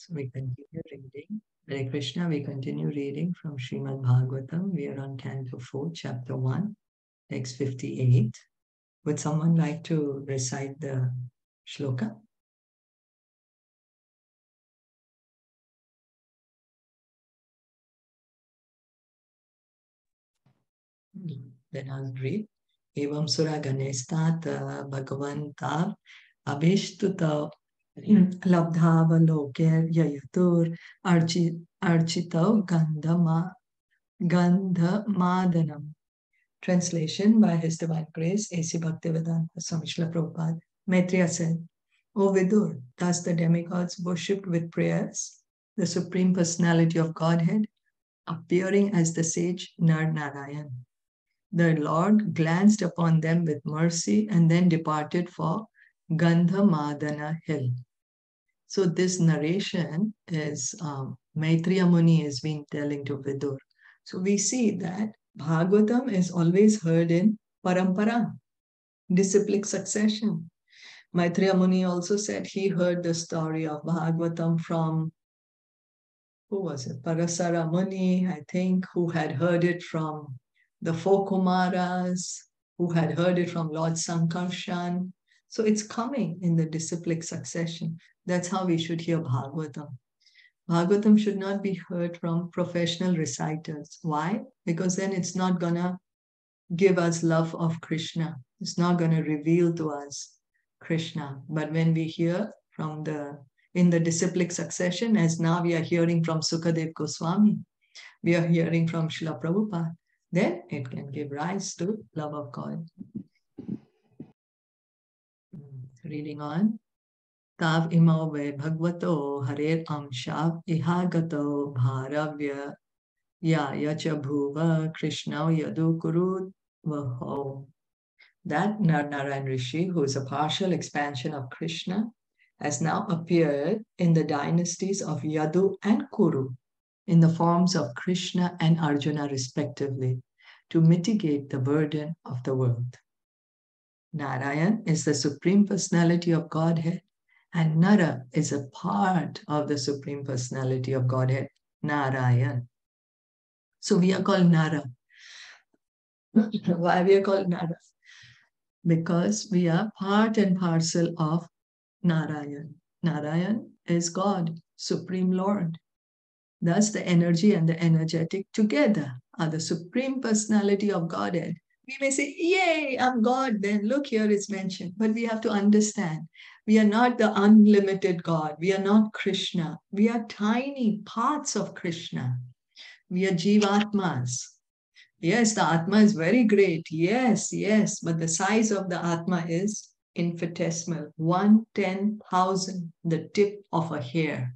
So we continue reading. Hare Krishna, we continue reading from Srimad Bhagavatam. We are on Canto 4, Chapter 1, text 58. Would someone like to recite the shloka? Then I'll read. Evam sura ganestat bhagavanta abhishtuta labdhavaloker yayatur architau gandhamadanam. Translation by His Divine Grace, A.C. Bhaktivedanta Swami Srila Prabhupada. Maitreya said, O Vidur, thus the demigods worshipped with prayers the Supreme Personality of Godhead, appearing as the sage Nar Narayan. The Lord glanced upon them with mercy and then departed for Gandhamadana hill. So this narration is Maitreya Muni has been telling to Vidur. So we see that Bhagavatam is always heard in parampara, disciplic succession. Maitreya Muni also said he heard the story of Bhagavatam from, who was it? Parasara Muni, I think, who had heard it from the four Kumaras, who had heard it from Lord Sankarshan. So it's coming in the disciplic succession. That's how we should hear Bhagavatam. Bhagavatam should not be heard from professional reciters. Why? Because then it's not going to give us love of Krishna. It's not going to reveal to us Krishna. But when we hear from in the disciplic succession, as now we are hearing from Sukadev Goswami, we are hearing from Srila Prabhupada, then it can give rise to love of God. Reading on. Tav imau ve bhagavato harer amshav ihagato bharavya ya yacha bhuva krishna yadu kurud vaho. That Narayan Rishi, who is a partial expansion of Krishna, has now appeared in the dynasties of Yadu and Kuru in the forms of Krishna and Arjuna respectively to mitigate the burden of the world. Narayan is the Supreme Personality of Godhead, and Nara is a part of the Supreme Personality of Godhead, Narayan. So we are called Nara. Why we are called Nara? Because we are part and parcel of Narayan. Narayan is God, Supreme Lord. Thus the energy and the energetic together are the Supreme Personality of Godhead. We may say, yay, I'm God, then look, here it's mentioned. But we have to understand, we are not the unlimited God. We are not Krishna. We are tiny parts of Krishna. We are Jivatmas. Yes, the Atma is very great. Yes, but the size of the Atma is infinitesimal, 1/10,000, the tip of a hair.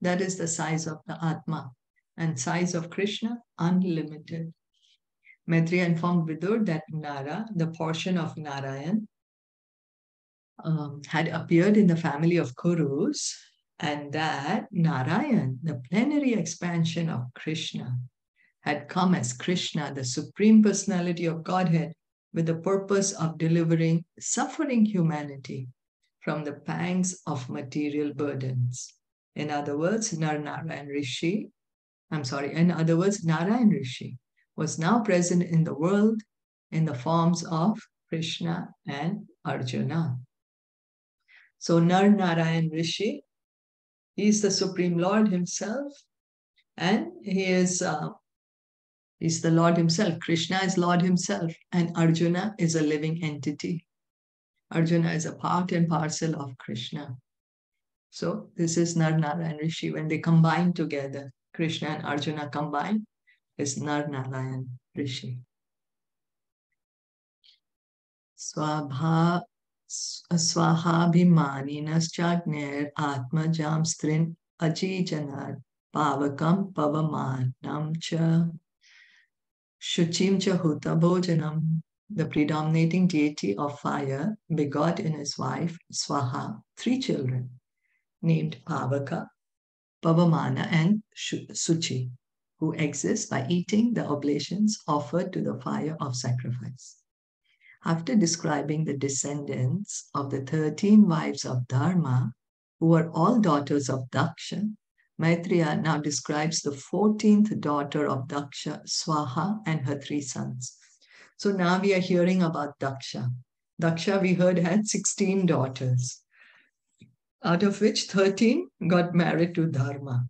That is the size of the Atma. And size of Krishna, unlimited. Maitreya informed Vidur that Nara, the portion of Narayan, had appeared in the family of Kurus, and that Narayan, the plenary expansion of Krishna, had come as Krishna, the Supreme Personality of Godhead, with the purpose of delivering suffering humanity from the pangs of material burdens. In other words, Narayan Rishi was now present in the world in the forms of Krishna and Arjuna. So Narayan Rishi, he is the Supreme Lord himself, and he's the Lord himself. Krishna is Lord himself, and Arjuna is a living entity. Arjuna is a part and parcel of Krishna. So this is Narayan Rishi. When they combine together, Krishna and Arjuna combine, is Narayan Rishi. Swahabhimaninas atmajam strin ajijanad pavakam pavamanam cha shuchim cha huta bhojanam. The predominating deity of fire begot in his wife Swaha 3 children named Pavaka, Pavamana and Suchi, who exist by eating the oblations offered to the fire of sacrifice. After describing the descendants of the 13 wives of Dharma, who were all daughters of Daksha, Maitreya now describes the 14th daughter of Daksha, Swaha, and her 3 sons. So now we are hearing about Daksha. Daksha, we heard, had 16 daughters, out of which 13 got married to Dharma.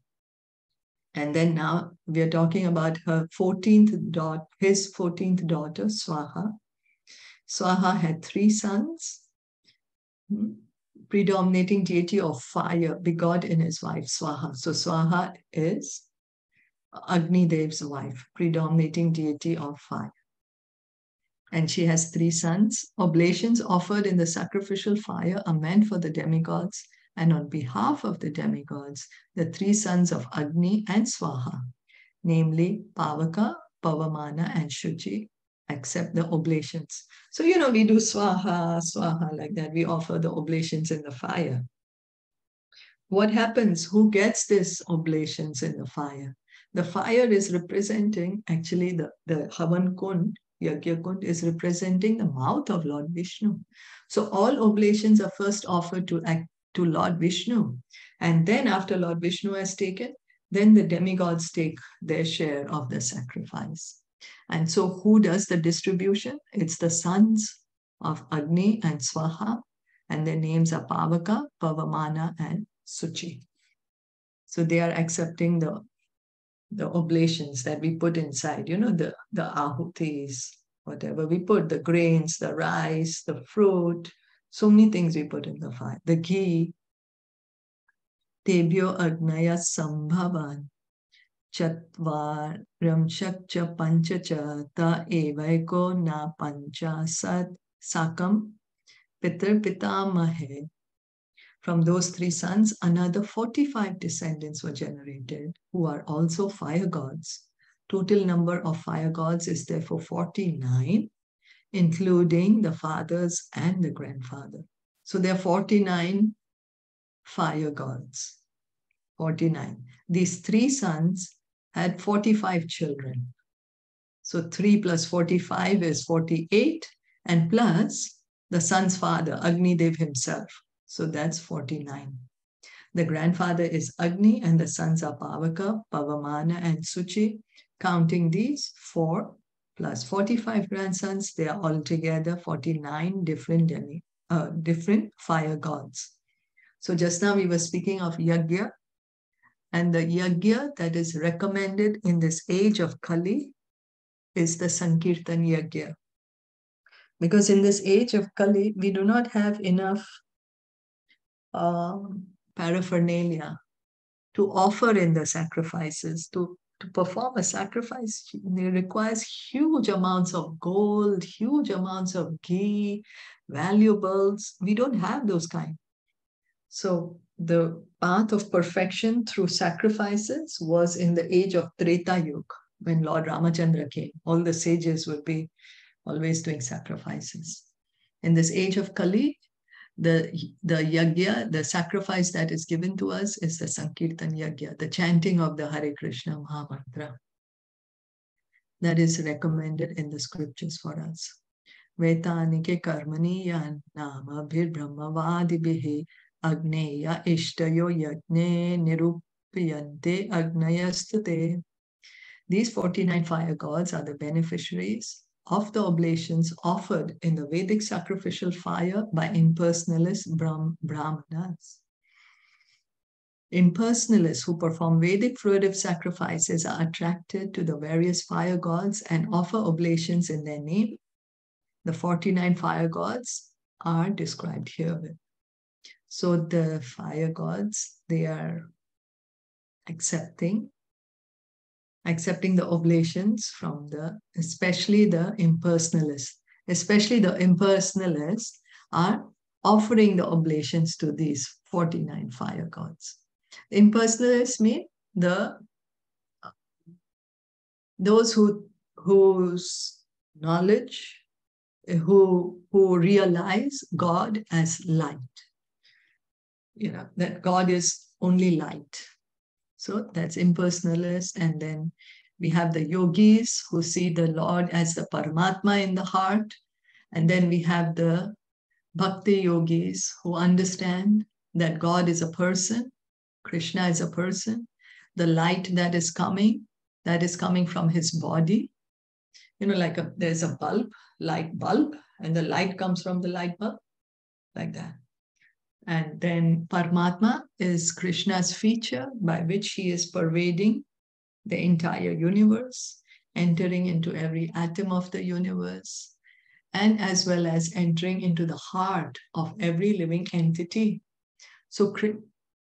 And then now we are talking about his 14th daughter, Swaha. Swaha had 3 sons, predominating deity of fire, begot in his wife, Swaha. So Swaha is Agni Dev's wife, predominating deity of fire. And she has 3 sons. Oblations offered in the sacrificial fire are meant for the demigods, and on behalf of the demigods, the 3 sons of Agni and Swaha, namely Pavaka, Pavamana, and Shuchi, accept the oblations. So, we do Swaha, Swaha, like that. We offer the oblations in the fire. What happens? Who gets these oblations in the fire? The fire is representing, actually, the Havan Kund, Yagya Kund, is representing the mouth of Lord Vishnu. So all oblations are first offered to Lord Vishnu. And then after Lord Vishnu has taken, then the demigods take their share of the sacrifice. And so who does the distribution? It's the sons of Agni and Swaha, and their names are Pavaka, Pavamana, and Suchi. So they are accepting the oblations that we put inside, the ahutis, whatever we put, the grains, the rice, the fruit, so many things we put in the fire, the ghee. Tebhyo agnaya sambhavan chatvaram shakcha panchacha ta evaiko na panchasat sakam pitar pitamahe. From those 3 sons, another 45 descendants were generated, who are also fire gods. Total number of fire gods is therefore 49, including the fathers and the grandfather. So there are 49 fire gods. 49. These 3 sons had 45 children. So 3 plus 45 is 48, and plus the son's father, Agni Dev himself. So that's 49. The grandfather is Agni, and the sons are Pavaka, Pavamana, and Suchi. Counting these, 4 plus 45 grandsons, they are altogether 49 different fire gods. So just now we were speaking of Yagya, and the Yagya that is recommended in this age of Kali is the Sankirtan Yagya. Because in this age of Kali, we do not have enough paraphernalia to offer in the sacrifices. To perform a sacrifice, it requires huge amounts of gold, huge amounts of ghee, valuables. We don't have those kind. So the path of perfection through sacrifices was in the age of Treta Yuga, when Lord Ramachandra came. All the sages would be always doing sacrifices. In this age of Kali, the yagya, the sacrifice that is given to us is the Sankirtan Yagya, the chanting of the Hare Krishna Mahamantra. That is recommended in the scriptures for us. Vetanike karmani yan nama bhir brahmavadibihi agneya ishtayo yagne nirupyante agnayastate. These 49 fire gods are the beneficiaries of the oblations offered in the Vedic sacrificial fire by impersonalist brahmanas. Impersonalists who perform Vedic fruitive sacrifices are attracted to the various fire gods and offer oblations in their name. The 49 fire gods are described herewith. So the fire gods, they are accepting the oblations from especially the impersonalists. Especially the impersonalists are offering the oblations to these 49 fire gods. Impersonalists mean those whose knowledge, who realize God as light. That God is only light. So that's impersonalist. And then we have the yogis who see the Lord as the Paramatma in the heart. And then we have the bhakti yogis who understand that God is a person, Krishna is a person. The light that is coming from his body. Like there's a bulb, light bulb, and the light comes from the light bulb, like that. And then Paramatma is Krishna's feature by which he is pervading the entire universe, entering into every atom of the universe, and as well as entering into the heart of every living entity. So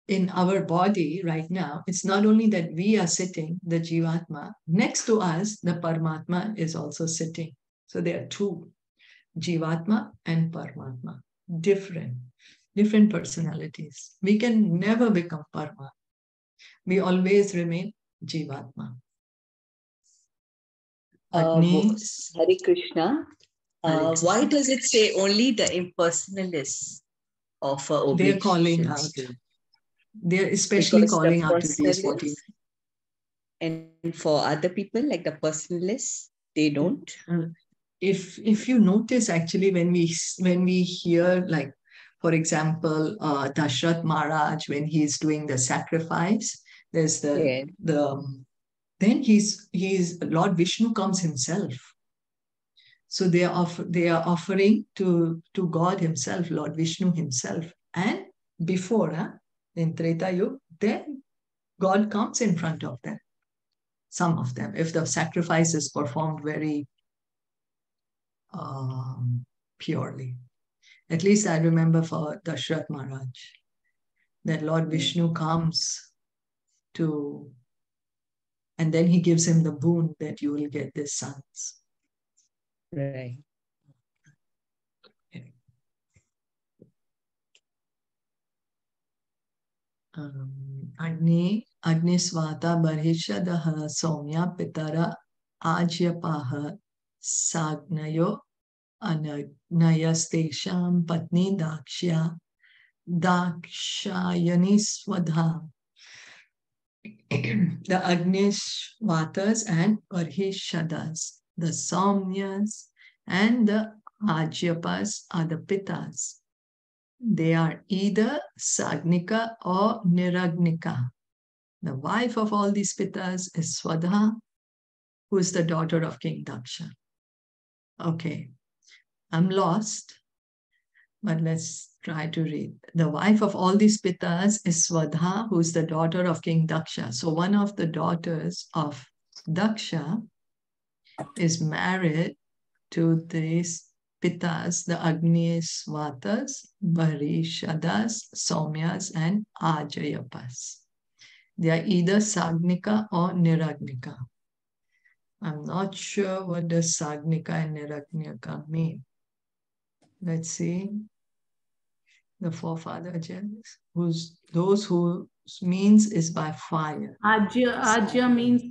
in our body right now, it's not only that we are sitting, the Jivatma, next to us, the Paramatma is also sitting. So there are two, Jivatma and Paramatma, different personalities. We can never become Paramatma. We always remain Jivatma. Hare Krishna. Why does it say only the impersonalists of obedience? They're calling out. They're especially because calling out to these 14. And for other people, like the personalists, they don't. If you notice, actually, when we hear, like, for example, Dashrath Maharaj, when he's doing the sacrifice, there's then he's Lord Vishnu comes himself. So they are offering to God himself, Lord Vishnu himself. And before, in Treta Yuga, then God comes in front of them. Some of them, if the sacrifice is performed very purely. At least I remember for Dashrath Maharaj, that Lord Vishnu comes to, and then he gives him the boon that you will get these sons. Right. Agnisvata Barhishadaha Somya Pitara Ajyapaha Sagnayo Anayastesham Patni Dakshayani Swadha. The Agnisvatas and Barhishadas, the Somyas and the Ajyapas are the Pitas. They are either Sagnika or Niragnika. The wife of all these Pitas is Swadha, who is the daughter of King Daksha. Okay, I'm lost, but let's try to read. The wife of all these Pitas is Swadha, who is the daughter of King Daksha. So one of the daughters of Daksha is married to these Pitas, the Agnisvatas, Barishadas, Somyas, and Ajayapas. They are either Sagnika or Niragnika. I'm not sure what does Sagnika and Niragnika mean. Let's see. The forefather Ajayapas, those whose means is by fire. Ajya means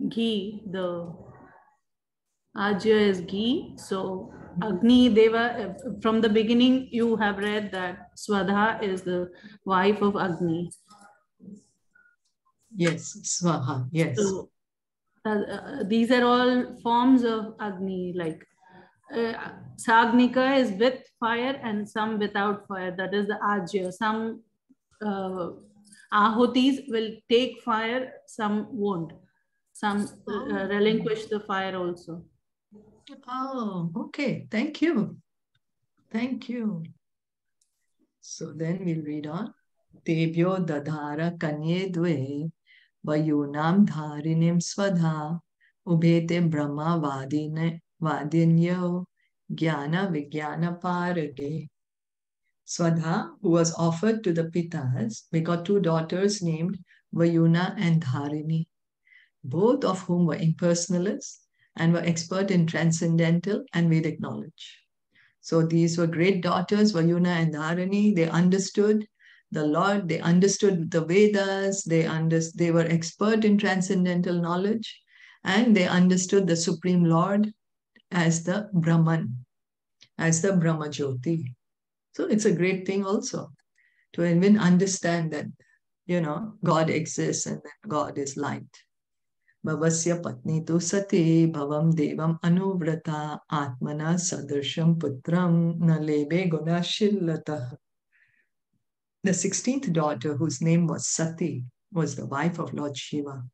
ghee. The Ajya is ghee. So Agni Deva, from the beginning, you have read that Swadha is the wife of Agni. Yes, Swaha, yes. So these are all forms of Agni, like Sagnika is with fire and some without fire. That is the Ajya. Some Ahutis will take fire, some won't. Some relinquish the fire also. Oh, okay. Thank you. Thank you. So then we'll read on. Tebyo dadhara kanye dve vayunam dharinim swadha ubhete brahma vadinyo jnana vijnana parage. Swadha, who was offered to the Pitas, begot two daughters named Vayuna and Dharini, both of whom were impersonalists and were expert in transcendental and Vedic knowledge. So these were great daughters, Vayuna and Dharini. They understood the Lord, they understood the Vedas, they were expert in transcendental knowledge, and they understood the Supreme Lord as the Brahman, as the Brahma Jyoti. So it's a great thing also to even understand that, God exists and that God is light. Bhavasya patni tu sati bhavam devam anuvrata atmana sadarsham putram na lebe guna shillata. The 16th daughter, whose name was Sati, was the wife of Lord Shiva.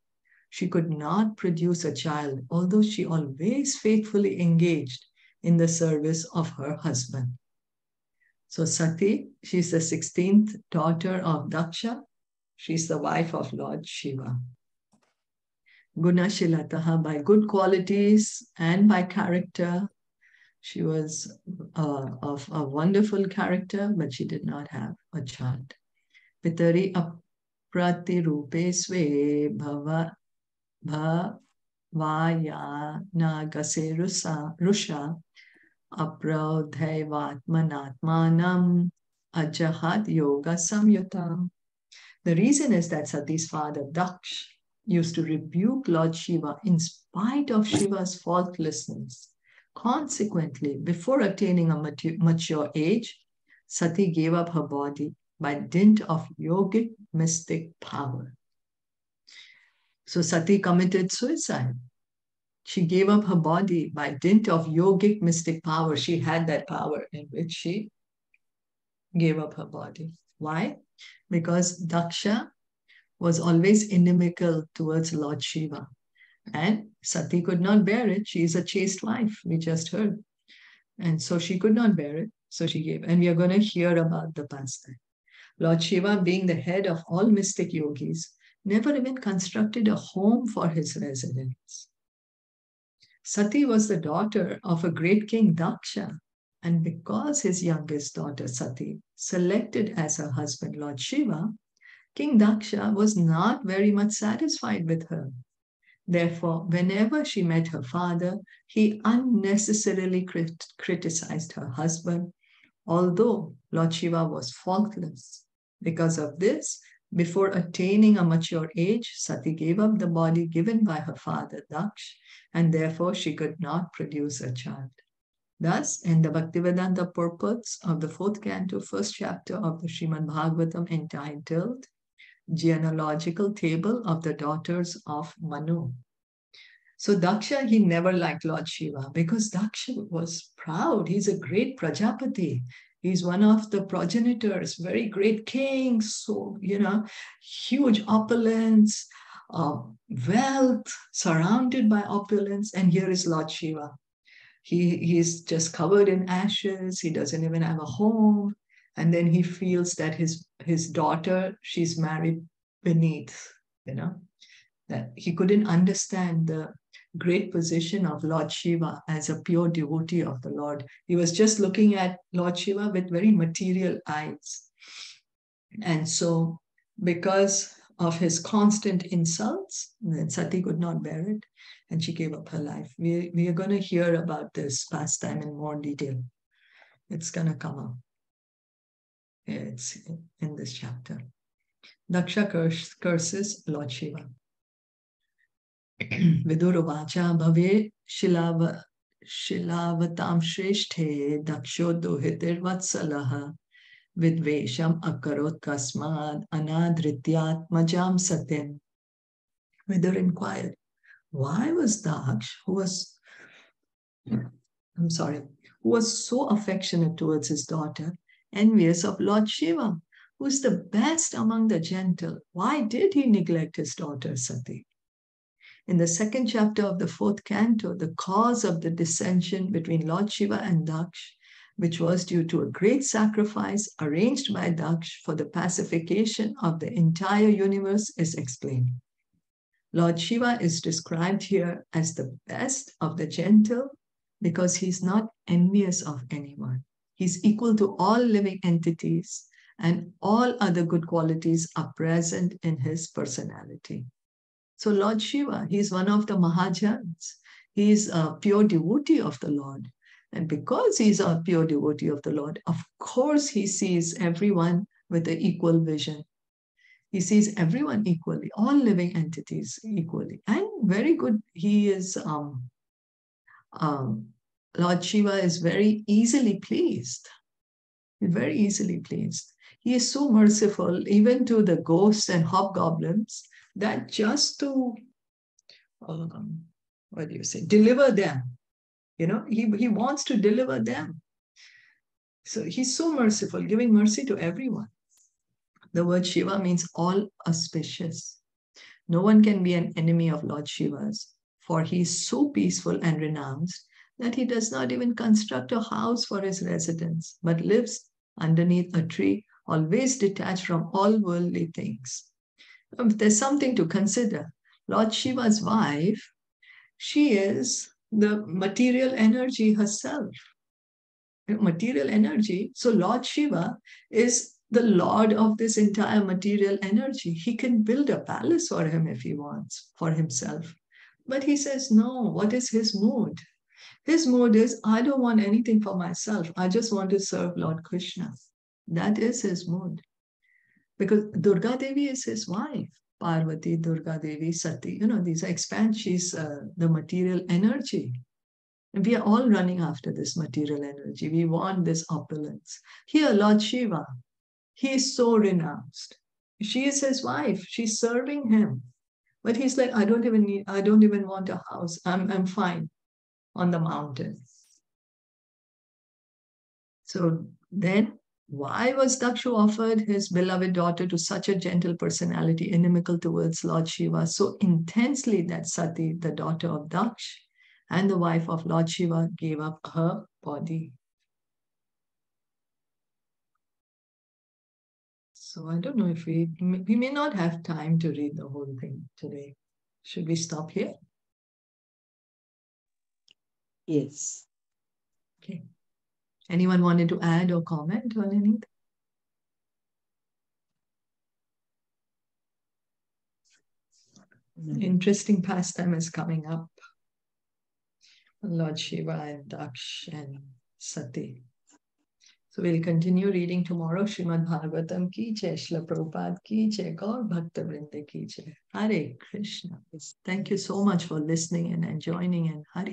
She could not produce a child, although she always faithfully engaged in the service of her husband. So Sati, she's the 16th daughter of Daksha. She's the wife of Lord Shiva. Gunashilataha, by good qualities and by character. She was of a wonderful character, but she did not have a child. Pitari aprati rupe sve bhavaya nagase rusha apraudhaivatmanatmanam ajahat yoga samyutam. The reason is that Sati's father, Daksh, used to rebuke Lord Shiva in spite of Shiva's faultlessness. Consequently, before attaining a mature age, Sati gave up her body by dint of yogic mystic power. So Sati committed suicide. She gave up her body by dint of yogic mystic power. She had that power in which she gave up her body. Why? Because Daksha was always inimical towards Lord Shiva. And Sati could not bear it. She is a chaste wife, we just heard. And so she could not bear it. So she gave. And we are going to hear about the pastime. Lord Shiva, being the head of all mystic yogis, never even constructed a home for his residence. Sati was the daughter of a great king, Daksha. And because his youngest daughter, Sati, selected as her husband Lord Shiva, King Daksha was not very much satisfied with her. Therefore, whenever she met her father, he unnecessarily criticized her husband, although Lord Shiva was faultless. Because of this, before attaining a mature age, Sati gave up the body given by her father, Daksh, and therefore she could not produce a child. Thus, in the Bhaktivedanta purports of the 4th canto, 1st chapter of the Srimad Bhagavatam, entitled Genealogical Table of the Daughters of Manu. So Daksha, he never liked Lord Shiva because Daksha was proud. He's a great Prajapati. He's one of the progenitors, very great king. So, huge opulence, wealth, surrounded by opulence. And here is Lord Shiva. He's just covered in ashes. He doesn't even have a home. And then he feels that his daughter, she's married beneath, that he couldn't understand the great position of Lord Shiva as a pure devotee of the Lord. He was just looking at Lord Shiva with very material eyes. And so because of his constant insults, Sati could not bear it, and she gave up her life. We are going to hear about this pastime in more detail. It's going to come up. It's in this chapter. Daksha curses Lord Shiva. Vidura Vacha bhave shilavatam shresthe daksho dohitir vatsalaha vidvesham akarot kasmad anadrityat majam satim. Vidura inquired, why was Daksh, who was so affectionate towards his daughter, envious of Lord Shiva, who is the best among the gentle? Why did he neglect his daughter Sati? In the 2nd chapter of the 4th canto, the cause of the dissension between Lord Shiva and Daksh, which was due to a great sacrifice arranged by Daksh for the pacification of the entire universe, is explained. Lord Shiva is described here as the best of the gentle because he's not envious of anyone. He's equal to all living entities, and all other good qualities are present in his personality. So Lord Shiva, he's one of the Mahajans. He's a pure devotee of the Lord. And because he's a pure devotee of the Lord, of course he sees everyone with an equal vision. He sees everyone equally, all living entities equally. And very good, he is, Lord Shiva is very easily pleased. He's very easily pleased. He is so merciful, even to the ghosts and hobgoblins, that just to, deliver them. He wants to deliver them. So he's so merciful, giving mercy to everyone. The word Shiva means all auspicious. No one can be an enemy of Lord Shiva's, for he is so peaceful and renounced that he does not even construct a house for his residence, but lives underneath a tree, always detached from all worldly things. There's something to consider. Lord Shiva's wife, she is the material energy herself. Material energy. So Lord Shiva is the lord of this entire material energy. He can build a palace for him if he wants, for himself. But he says, no, what is his mood? His mood is, I don't want anything for myself. I just want to serve Lord Krishna. That is his mood. Because Durga Devi is his wife. Parvati, Durga Devi, Sati. These are she's the material energy. And we are all running after this material energy. We want this opulence. Here, Lord Shiva, he is so renounced. She is his wife. She's serving him. But he's like, I don't even want a house. I'm fine on the mountain. So then, why was Dakshu offered his beloved daughter to such a gentle personality, inimical towards Lord Shiva, so intensely that Sati, the daughter of Daksh, and the wife of Lord Shiva, gave up her body? So I don't know if we may not have time to read the whole thing today. Should we stop here? Yes. Okay. Anyone wanted to add or comment on anything? Interesting pastime is coming up. Lord Shiva and Daksh and Sati. So we'll continue reading tomorrow. Srimad Bhagavatam ki jai, Srila Prabhupada ki jai, Gaur Bhakta Vrinda ki jai. Hare Krishna. Thank you so much for listening and joining, and Hare